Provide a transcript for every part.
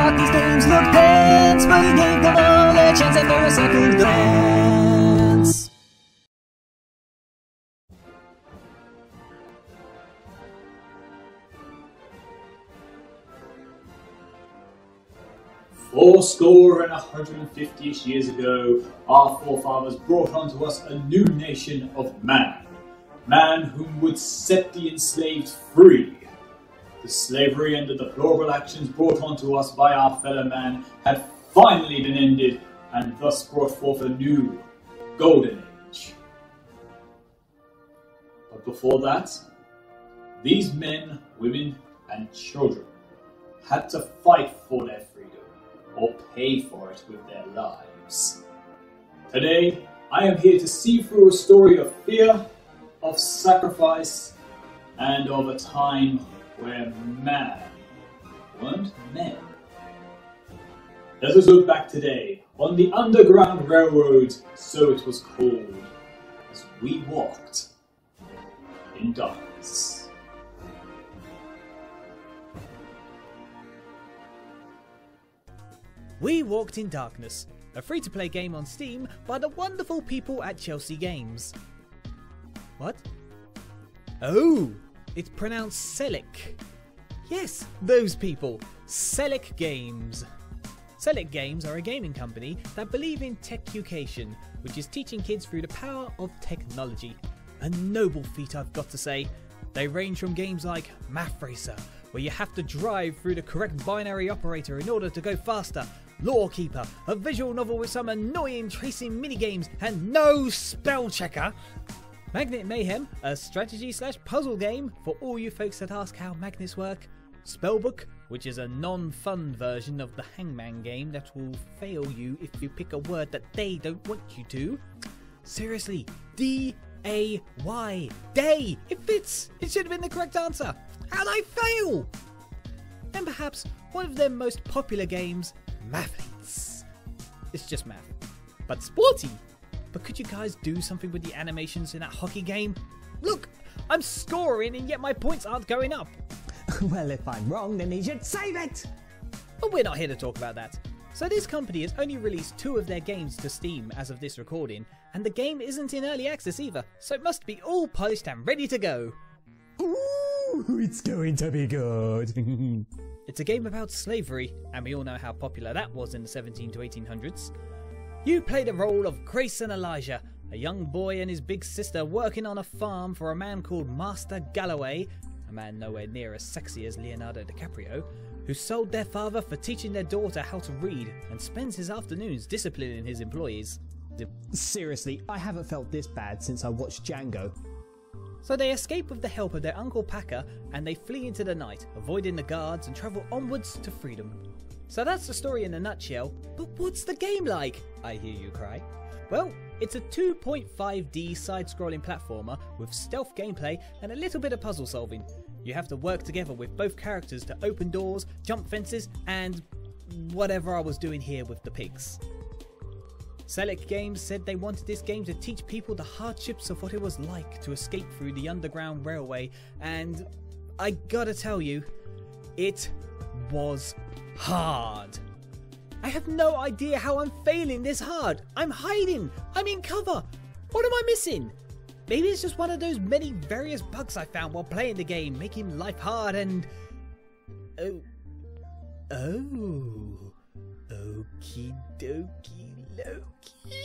thought these games looked dense, but he gave them all a chance after a second glance. Fourscore and 150-ish years ago, our forefathers brought unto us a new nation of man. Man whom would set the enslaved free. The slavery and the deplorable actions brought onto us by our fellow man had finally been ended, and thus brought forth a new golden age. But before that, these men, women, and children had to fight for their freedom, or pay for it with their lives. Today, I am here to see through a story of fear, of sacrifice, and of a time where man weren't men. Let us look back today on the Underground Railroad, so it was called, as we walked in darkness. We Walked in Darkness, a free-to-play game on Steam by the wonderful people at Chelsea Games. What? Oh, it's pronounced Selic. Yes, those people. Selic Games. Selic Games are a gaming company that believe in tech-education, which is teaching kids through the power of technology. A noble feat, I've got to say. They range from games like Math Racer, where you have to drive through the correct binary operator in order to go faster, Lawkeeper, a visual novel with some annoying tracing minigames and no spell checker, Magnet Mayhem, a strategy/puzzle game for all you folks that ask how magnets work, Spellbook, which is a non-fun version of the Hangman game that will fail you if you pick a word that they don't want you to. Seriously, D-A-Y, day! It fits! It should have been the correct answer! How'd I fail? And perhaps one of their most popular games, Mathletes. It's just math, but sporty. But could you guys do something with the animations in that hockey game? Look, I'm scoring and yet my points aren't going up. Well, if I'm wrong, then he should save it! But we're not here to talk about that. So this company has only released 2 of their games to Steam as of this recording, and the game isn't in early access either, so it must be all polished and ready to go. Ooh, it's going to be good. It's a game about slavery, and we all know how popular that was in the 17 to 1800s. You play the role of Grayson Elijah, a young boy and his big sister working on a farm for a man called Master Galloway, a man nowhere near as sexy as Leonardo DiCaprio, who sold their father for teaching their daughter how to read and spends his afternoons disciplining his employees. Seriously, I haven't felt this bad since I watched Django. So they escape with the help of their Uncle Packer and they flee into the night, avoiding the guards and travel onwards to freedom. So that's the story in a nutshell, but what's the game like? I hear you cry. Well, it's a 2.5D side-scrolling platformer with stealth gameplay and a little bit of puzzle solving. You have to work together with both characters to open doors, jump fences, and whatever I was doing here with the pigs. Selic Games said they wanted this game to teach people the hardships of what it was like to escape through the Underground Railway, and I gotta tell you, it was hard. I have no idea how I'm failing this hard. I'm hiding. I'm in cover. What am I missing? Maybe it's just one of those many various bugs I found while playing the game, making life hard and... Okie dokie Loki.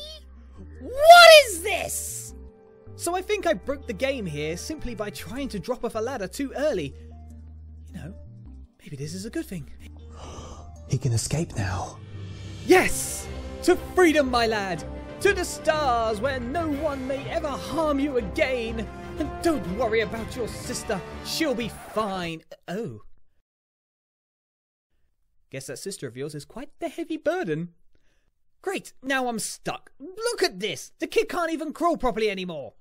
What is this? So I think I broke the game here simply by trying to drop off a ladder too early. You know, maybe this is a good thing. He can escape now. Yes! To freedom, my lad! To the stars where no one may ever harm you again! And don't worry about your sister, she'll be fine. Oh. Guess that sister of yours is quite the heavy burden. Great, now I'm stuck. Look at this! The kid can't even crawl properly anymore.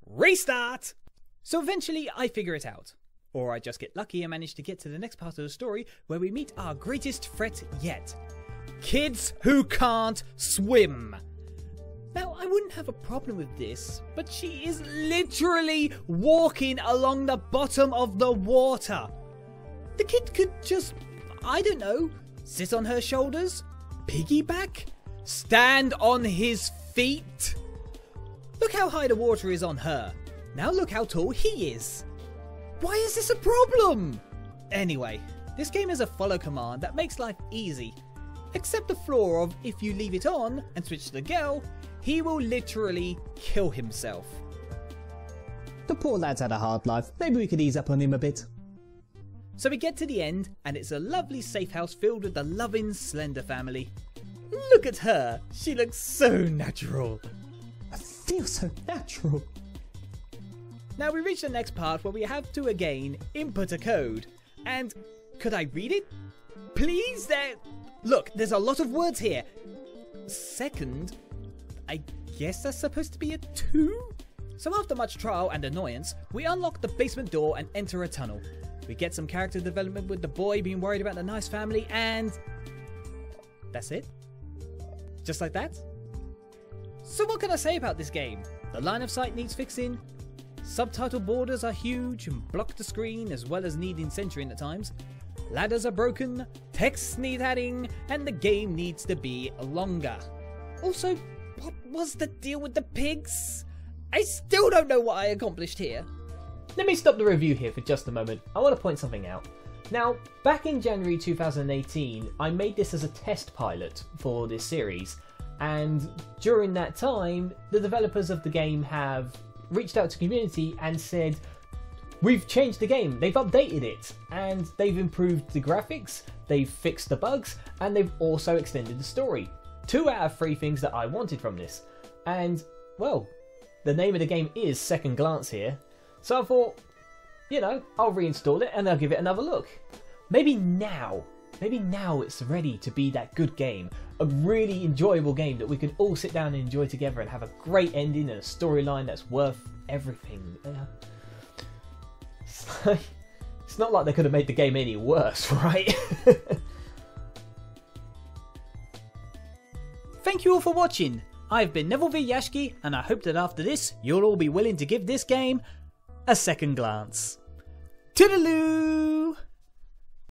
Restart! So eventually I figure it out. Or I just get lucky and manage to get to the next part of the story where we meet our greatest threat yet. Kids who can't swim. Now, I wouldn't have a problem with this, but she is literally walking along the bottom of the water. The kid could just, I don't know, Sit on her shoulders? Piggyback? Stand on his feet? Look how high the water is on her. Now look how tall he is. Why is this a problem? Anyway, this game is a follow command that makes life easy. Except the flaw of if you leave it on and switch to the girl, he will literally kill himself. The poor lad's had a hard life. Maybe we could ease up on him a bit. So we get to the end, and it's a lovely safe house filled with the loving Slender family. Look at her. She looks so natural. I feel so natural. Now we reach the next part where we have to again input a code. And could I read it? Please? Look, there's a lot of words here. Second, I guess that's supposed to be a 2? So after much trial and annoyance, we unlock the basement door and enter a tunnel. We get some character development with the boy being worried about the nice family, and that's it. Just like that. So what can I say about this game? The line of sight needs fixing. Subtitle borders are huge and block the screen as well as needing censoring at times. Ladders are broken, texts need adding, and the game needs to be longer. Also, what was the deal with the pigs? I still don't know what I accomplished here. Let me stop the review here for just a moment. I want to point something out. Now, back in January 2018, I made this as a test pilot for this series, and during that time, the developers of the game have reached out to the community and said, we've changed the game, they've updated it, and they've improved the graphics, they've fixed the bugs, and they've also extended the story. 2 out of 3 things that I wanted from this. And, well, the name of the game is Second Glance here. So I thought, you know, I'll reinstall it and I'll give it another look. Maybe now it's ready to be that good game. A really enjoyable game that we can all sit down and enjoy together and have a great ending and a storyline that's worth everything. It's not like they could have made the game any worse, right? Thank you all for watching. I've been Nevel V Yashgi, and I hope that after this, you'll all be willing to give this game a second glance. Toodaloo!